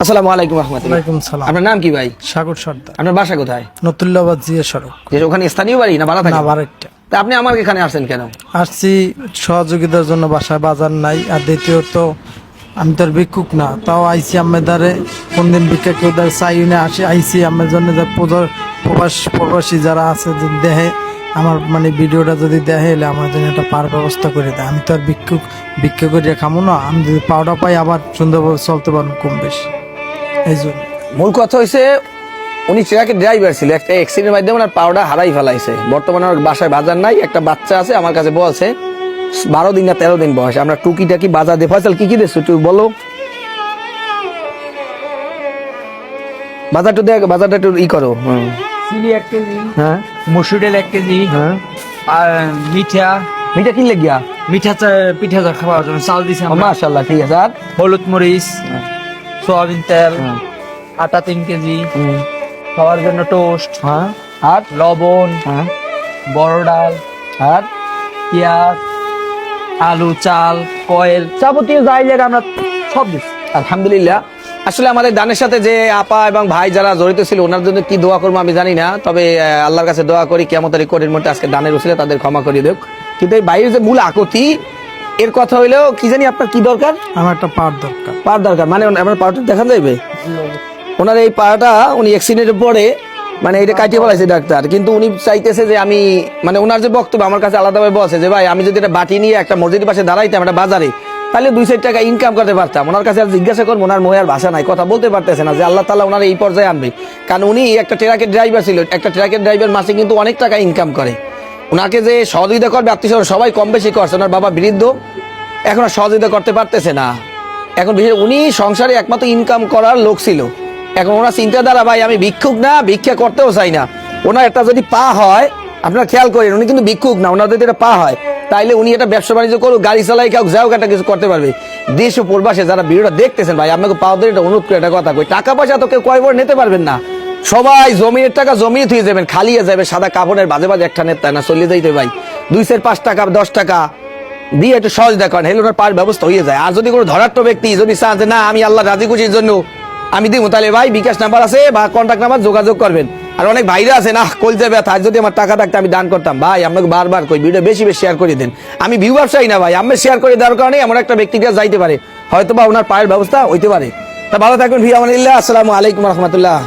আসসালামু আলাইকুম রাহমাতুল্লাহ। ওয়ালাইকুম সালাম। আপনার নাম কি ভাই? সাগর সর্দার। আপনার বাসা কোথায়? নতুল্লাবাদ জিয়া সড়ক। যে ওখানে স্থানীয় বাড়ি না ভাড়া না, থাকে? বারেকটা। তা আপনি আমার এখানে আসছেন কেন? আসছি সহযোগিতার জন্য, বাসায় বাজার নাই। আর দ্বিতীয়ত আমি তো আর ভিক্ষুক না, তাও আইসি আমেদারে কোনদিন ভিক্ষা কেউ চাই না, আসি আইসি আমার জন্য যে প্রবাসী যারা আছে যে দেহে আমার মানে ভিডিওটা যদি দেখে এলে আমার জন্য একটা পার ব্যবস্থা করে দেয়। আমি তো আর ভিক্ষা করিয়া খামো না, আমি যদি পাওটা পাই আবার সুন্দরভাবে চলতে পারবো কম বেশি। এই জন্য মূল কথা হয়েছে উনি ট্রাকের ড্রাইভার ছিল, একটা অ্যাক্সিডেন্টের মাধ্যমে ওনার পাওটা হারাই ফেলাইছে। বর্তমানে ওর বাসায় বাজার নাই, একটা বাচ্চা আছে আমার কাছে বলছে 12 দিন না 13 দিন বয়স। আমরা টুকিটাকি বাজার দিয়ে ফয়সাল কি দিচ্ছ তুই বলো, বাজারটা একটু ই করো। চিনি 1 কেজি, হ্যাঁ মসুর ডাল 1 কেজি, হ্যাঁ আর মিঠা কিনলে গিয়া পিঠা খাওয়ার জন্য চাল দিছে আমরা, মাশাআল্লাহ, ঠিক আছে। আর হলুদ মরিচ, সয়াবিন তেল, আটা 3 কেজি, খাওয়ার জন্য টোস্ট, হ্যাঁ আর লবণ, হ্যাঁ বড় ডাল, আর পেঁয়াজ, আলু, চাল, কয়েল, যাবতীয় যাই লাগে আমরা সব দিচ্ছি। আলহামদুলিল্লাহ। আসলে আমাদের দানের সাথে যে আপা এবং ভাই যারা জড়িত ছিল ওনার জন্য কি দোয়া করবো আমি জানি না, তবে আল্লাহর কাছে দোয়া করি কিয়ামতের কোটের মধ্যে আজকে দানের উসিলে তাদের ক্ষমা করে দেব। কিন্তু এই বাইরের যে মূল আকতি এর কথা হইলেও কি জানি আপনার কি দরকার? আমার একটা পার দরকার। পার দরকার মানে আমার পাটা দেখা যাবে? ওনার এই পাটা উনি অ্যাক্সিডেন্টের পরে মানে এটা কাটিয়ে বলাইছে ডাক্তার, কিন্তু উনি চাইতেছে যে আমি মানে ওনার যে বক্তব্য আমার কাছে আলাদাভাবে বলছে যে ভাই আমি যদি এটা বাটি নিয়ে একটা মসজিদের পাশে দাঁড়াইতাম একটা বাজারে, তাহলে 200 টাকা ইনকাম করতে পারতাম। ওনার কাছে আর জিজ্ঞাসা করবো, ওনার মোয়ার ভাষা নাই, কথা বলতে পারতেছে না যে আল্লাহ তাআলা ওনার এই পর্যায়ে আনবে। কারণ উনি একটা ট্রাকের ড্রাইভার ছিল, একটা ট্রাকের ড্রাইভার মাসে কিন্তু অনেক টাকা ইনকাম করে। ওনাকে যে সহযোগিতা করবে আত্মীয় সবাই কম বেশি করছে, ওনার বাবা বৃদ্ধ, এখন আর সহযোগিতা করতে পারতেছে না। এখন বিশেষ উনি সংসারে একমাত্র ইনকাম করার লোক ছিল। এখন ওনার চিন্তাধারা ভাই আমি ভিক্ষুক না, ভিক্ষা করতেও চাই না। ওনার একটা যদি পা হয়, আপনারা খেয়াল করেন উনি কিন্তু ভিক্ষুক না, ওনার যদি একটা পা হয় তাইলে উনি একটা ব্যবসা বাণিজ্য করুক, গাড়ি চালাই কাউ যাও একটা কিছু করতে পারবে। দেশ ও প্রবাসে যারা ভিডিওটা দেখতেছেন ভাই আপনাকে পাওয়া দিয়ে এটা অনুরোধ করে একটা কথা কই, টাকা পয়সা তো কেউ কয় বড় নিতে পারবেন না, সবাই জমির টাকা জমিয়ে থুয়ে যাবেন, খালিয়ে যাবে সাদা কাপড়ের বাজে বাজে একটা নেতা না চলে যাইতে ভাই 2-5 টাকা 10 টাকা দিয়ে একটু সহযোগিতা করেন, হেলে ওনার পাওয়ার ব্যবস্থা হয়ে যায়। আর যদি কোনো ধরাট্ট ব্যক্তি যদি চান যে না আমি আল্লাহ রাজি খুশির জন্য আমি দিব, তাহলে ভাই বিকাশ নাম্বার আছে বা কন্ট্যাক্ট নাম্বার যোগাযোগ করবেন। আর অনেক ভাইরা আছে না কলজে ব্যথা, যদি আমার টাকা থাকতে আমি দান করতাম। ভাই আপনাকে বারবার কই ভিডিও বেশি বেশি শেয়ার করে দেন, আমি ভিউ ব্যবসায়ী না ভাই, আমি শেয়ার করে দেওয়ার কারণে এমন একটা ব্যক্তিকে যাইতে পারে, হয়তো বা ওনার পায়ের ব্যবস্থা হইতে পারে। তা ভালো থাকবেন, ফি আমানিল্লাহ, আসসালামু আলাইকুম রহমতুল্লাহ।